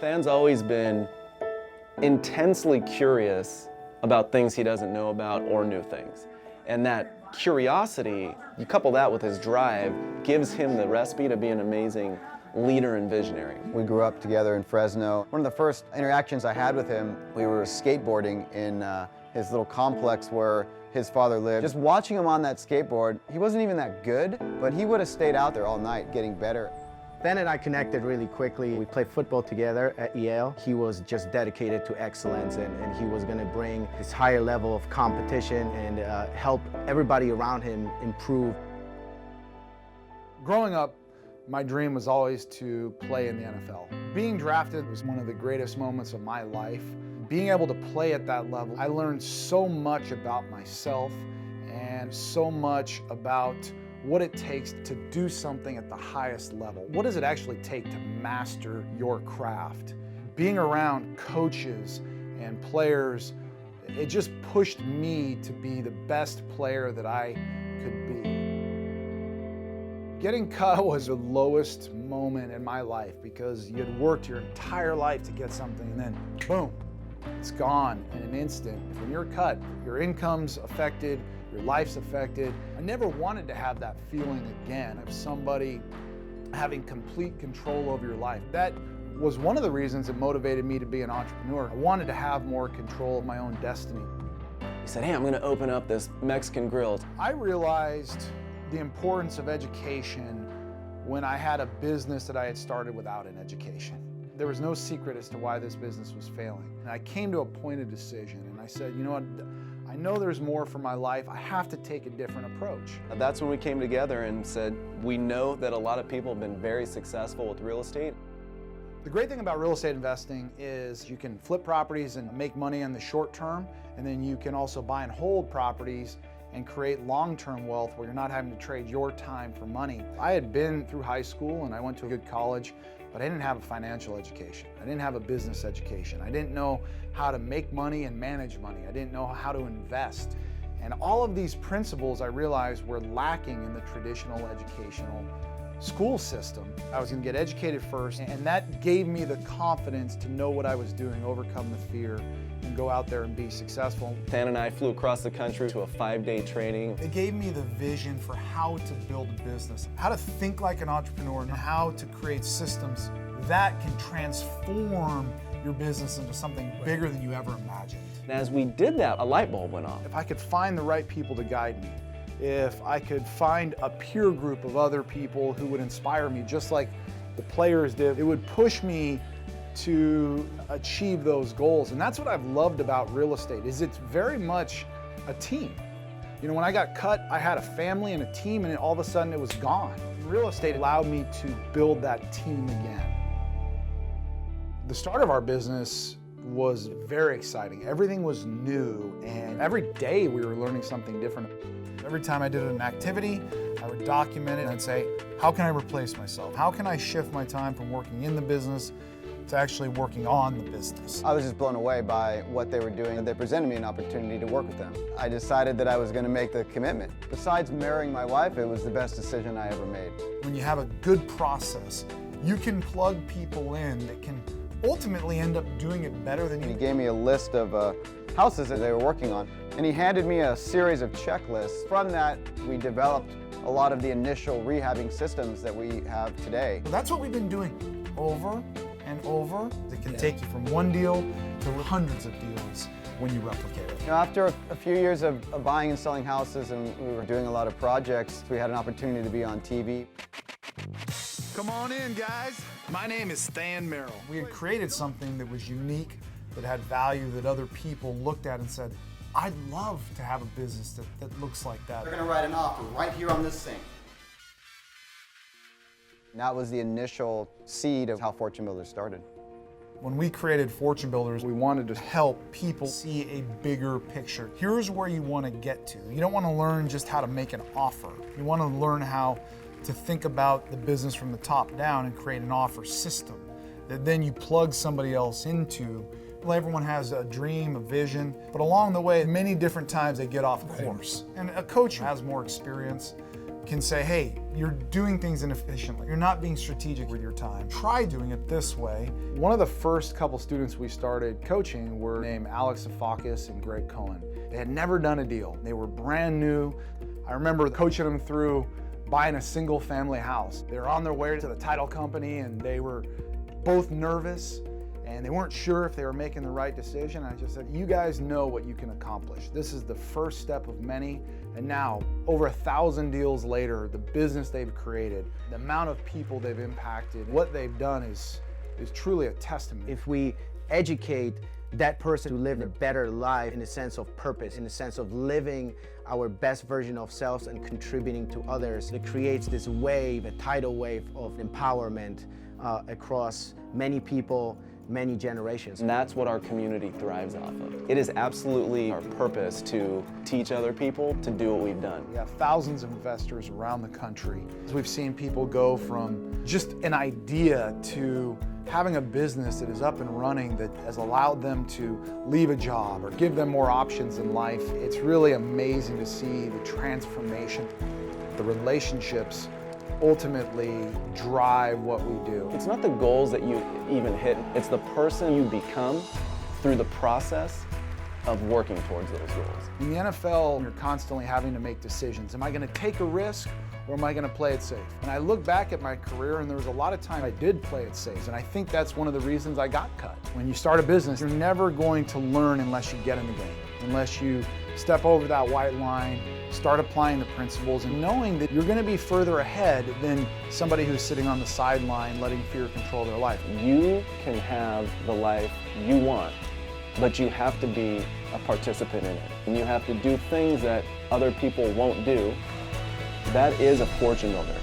Than's always been intensely curious about things he doesn't know about or new things. And that curiosity, you couple that with his drive, gives him the recipe to be an amazing leader and visionary. We grew up together in Fresno. One of the first interactions I had with him, we were skateboarding in his little complex where his father lived. Just watching him on that skateboard, he wasn't even that good, but he would have stayed out there all night getting better. Than and I connected really quickly. We played football together at Yale. He was just dedicated to excellence, and he was going to bring this higher level of competition and help everybody around him improve. Growing up, my dream was always to play in the NFL. Being drafted was one of the greatest moments of my life. Being able to play at that level, I learned so much about myself and so much about what it takes to do something at the highest level. What does it actually take to master your craft? Being around coaches and players, it just pushed me to be the best player that I could be. Getting cut was the lowest moment in my life because you had worked your entire life to get something and then boom, it's gone in an instant. When you're cut, your income's affected, your life's affected. I never wanted to have that feeling again of somebody having complete control over your life. That was one of the reasons that motivated me to be an entrepreneur. I wanted to have more control of my own destiny. He said, hey, I'm gonna open up this Mexican grill. I realized the importance of education when I had a business that I had started without an education. There was no secret as to why this business was failing. And I came to a point of decision and I said, you know what, I know there's more for my life. I have to take a different approach. That's when we came together and said, we know that a lot of people have been very successful with real estate. The great thing about real estate investing is you can flip properties and make money in the short term, and then you can also buy and hold properties and create long-term wealth where you're not having to trade your time for money. I had been through high school and I went to a good college, but I didn't have a financial education. I didn't have a business education. I didn't know how to make money and manage money. I didn't know how to invest. And all of these principles I realized were lacking in the traditional educational school system. I was gonna get educated first, and that gave me the confidence to know what I was doing, overcome the fear, and go out there and be successful. Than and I flew across the country to a 5-day training. It gave me the vision for how to build a business, how to think like an entrepreneur, and how to create systems that can transform your business into something bigger than you ever imagined. And as we did that, a light bulb went off. If I could find the right people to guide me, if I could find a peer group of other people who would inspire me just like the players did, it would push me to achieve those goals. And that's what I've loved about real estate, is it's very much a team. You know, when I got cut, I had a family and a team, and all of a sudden it was gone. Real estate allowed me to build that team again. The start of our business was very exciting. Everything was new, and every day we were learning something different. Every time I did an activity, I would document it and I'd say, how can I replace myself? How can I shift my time from working in the business to actually working on the business? I was just blown away by what they were doing, and they presented me an opportunity to work with them. I decided that I was going to make the commitment. Besides marrying my wife, it was the best decision I ever made. When you have a good process, you can plug people in that can ultimately end up doing it better than you. He gave me a list of houses that they were working on, and he handed me a series of checklists. From that, we developed a lot of the initial rehabbing systems that we have today. That's what we've been doing over and over. It can take you from one deal to hundreds of deals when you replicate it. You know, after a few years of buying and selling houses, and we were doing a lot of projects, we had an opportunity to be on TV. Come on in, guys. My name is Than Merrill. We had created something that was unique, that had value, that other people looked at and said, I'd love to have a business that looks like that. We're going to write an offer right here on this thing. And that was the initial seed of how FortuneBuilders started. When we created FortuneBuilders, we wanted to help people see a bigger picture. Here's where you want to get to. You don't want to learn just how to make an offer. You want to learn how to think about the business from the top down and create an offer system that then you plug somebody else into. Well, everyone has a dream, a vision, but along the way, many different times they get off course. And a coach has more experience can say, hey, you're doing things inefficiently. You're not being strategic with your time. Try doing it this way. One of the first couple students we started coaching were named Alex Afakis and Greg Cohen. They had never done a deal. They were brand new. I remember coaching them through buying a single family house. They were on their way to the title company and they were both nervous and they weren't sure if they were making the right decision. I just said, you guys know what you can accomplish. This is the first step of many. And now, over 1,000 deals later, the business they've created, the amount of people they've impacted, what they've done is truly a testament. If we educate that person to live a better life in the sense of purpose, in the sense of living our best version of selves and contributing to others, it creates this wave, a tidal wave of empowerment across many people, many generations. And that's what our community thrives off of. It is absolutely our purpose to teach other people to do what we've done. We have thousands of investors around the country. We've seen people go from just an idea to having a business that is up and running that has allowed them to leave a job or give them more options in life. It's really amazing to see the transformation. The relationships ultimately drive what we do. It's not the goals that you even hit, it's the person you become through the process of working towards those goals. In the NFL, you're constantly having to make decisions. Am I going to take a risk or am I going to play it safe? And I look back at my career and there was a lot of time I did play it safe. And I think that's one of the reasons I got cut. When you start a business, you're never going to learn unless you get in the game, unless you step over that white line, start applying the principles and knowing that you're going to be further ahead than somebody who's sitting on the sideline letting fear control their life. You can have the life you want, but you have to be a participant in it. And you have to do things that other people won't do. That is a fortune builder.